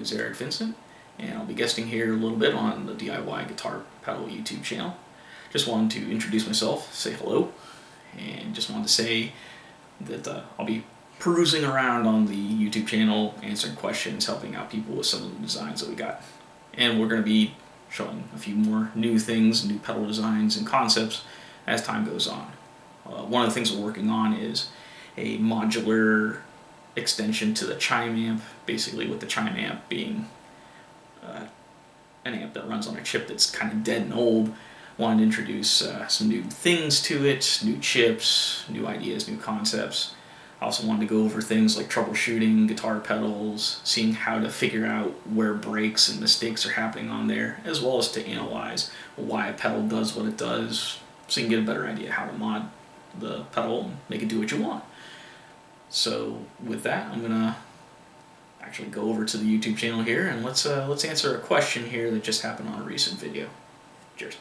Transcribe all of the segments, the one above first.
is Eric Vincent, and I'll be guesting here a little bit on the DIY Guitar Pedal YouTube channel. Just wanted to introduce myself, say hello, and just wanted to say that I'll be perusing around on the YouTube channel, answering questions, helping out people with some of the designs that we got. And we're going to be showing a few more new things, new pedal designs and concepts as time goes on. One of the things we're working on is a modular extension to the chime amp, basically with the chime amp being an amp that runs on a chip that's kind of dead and old. Wanted to introduce some new things to it, new chips, new ideas, new concepts. I also wanted to go over things like troubleshooting guitar pedals, seeing how to figure out where breaks and mistakes are happening on there, as well as to analyze why a pedal does what it does, so you can get a better idea how to mod the pedal and make it do what you want. So with that, I'm gonna actually go over to the YouTube channel here and let's answer a question here that just happened on a recent video. Cheers.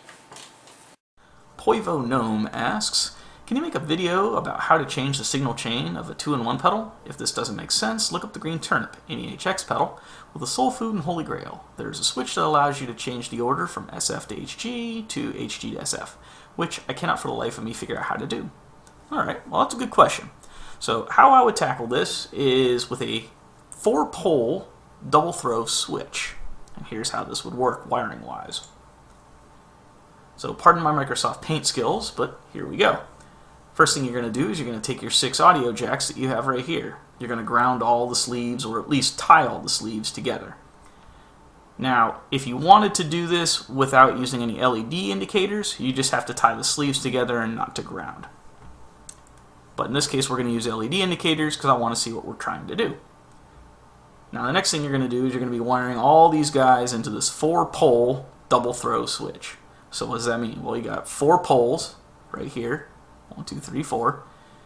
Poivo Gnome asks, can you make a video about how to change the signal chain of a 2-in-1 pedal? If this doesn't make sense, look up the Green Turnip, NEHX pedal, with a Soul Food and Holy Grail. There's a switch that allows you to change the order from SF to HG to HG to SF, which I cannot for the life of me figure out how to do. Alright, well that's a good question. So how I would tackle this is with a 4-pole double throw switch. And here's how this would work wiring wise. So pardon my Microsoft Paint skills, but here we go. First thing you're going to do is you're going to take your 6 audio jacks that you have right here. You're going to ground all the sleeves, or at least tie all the sleeves together. Now, if you wanted to do this without using any LED indicators, you just have to tie the sleeves together and not to ground. But in this case, we're going to use LED indicators because I want to see what we're trying to do. Now, the next thing you're going to do is you're going to be wiring all these guys into this 4-pole double throw switch. So what does that mean? Well, you got 4 poles right here. 1, 2, 3, 4.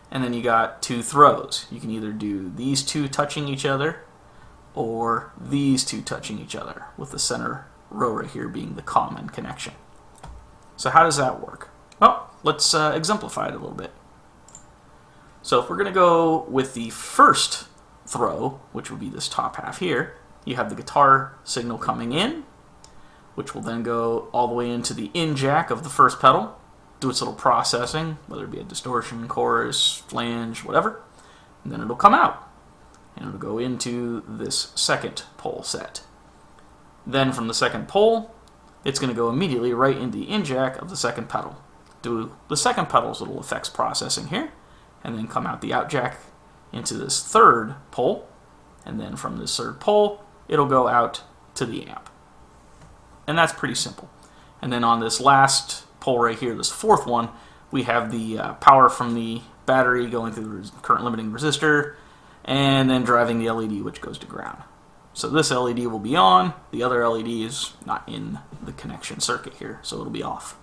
And then you got 2 throws. You can either do these 2 touching each other or these 2 touching each other, with the center row right here being the common connection. So how does that work? Well, let's exemplify it a little bit. So if we're going to go with the first throw, which would be this top half here, you have the guitar signal coming in, which will then go all the way into the in jack of the first pedal, do its little processing, whether it be a distortion, chorus, flange, whatever, and then it'll come out, and it'll go into this second pole set. Then from the second pole, it's going to go immediately right into the in jack of the second pedal. Do the second pedal's little effects processing here, and then come out the out jack into this third pole, and then from this third pole, it'll go out to the amp. And that's pretty simple. And then on this last pole right here, this fourth one, we have the power from the battery going through the current limiting resistor, and then driving the LED, which goes to ground. So this LED will be on, the other LED is not in the connection circuit here, so it'll be off.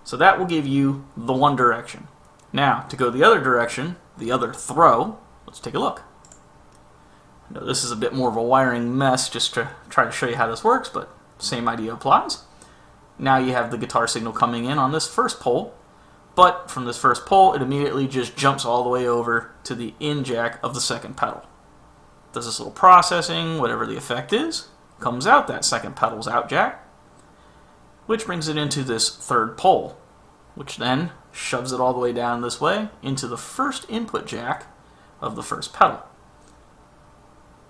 So that will give you the one direction. Now, to go the other direction, the other throw, let's take a look. Now, this is a bit more of a wiring mess just to try to show you how this works, but same idea applies. Now you have the guitar signal coming in on this first pole, but from this first pole, it immediately just jumps all the way over to the in jack of the second pedal. Does this little processing, whatever the effect is, comes out that second pedal's out jack, which brings it into this third pole, which then shoves it all the way down this way into the first input jack of the first pedal.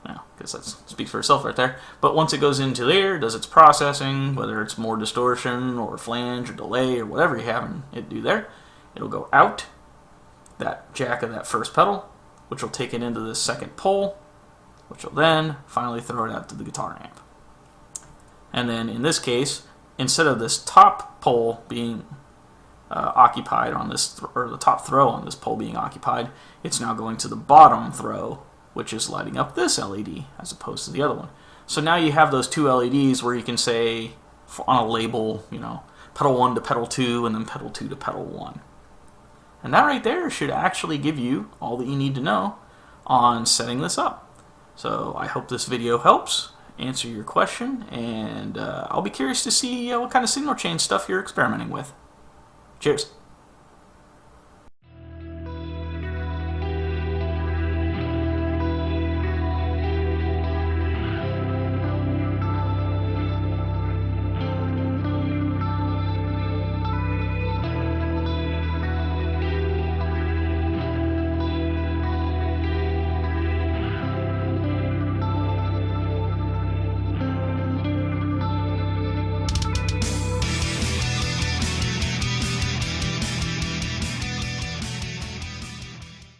Now, I guess that speaks for itself right there. But once it goes into there, does its processing, whether it's more distortion or flange or delay or whatever you're having it do there, it'll go out that jack of that first pedal, which will take it into this second pole, which will then finally throw it out to the guitar amp. And then in this case, instead of this top pole being occupied on this, or the top throw on this pole being occupied, it's now going to the bottom throw, which is lighting up this LED as opposed to the other one. So now you have those 2 LEDs where you can say on a label, you know, pedal 1 to pedal 2 and then pedal 2 to pedal 1. And that right there should actually give you all that you need to know on setting this up. So I hope this video helps answer your question, and I'll be curious to see what kind of signal chain stuff you're experimenting with. Cheers.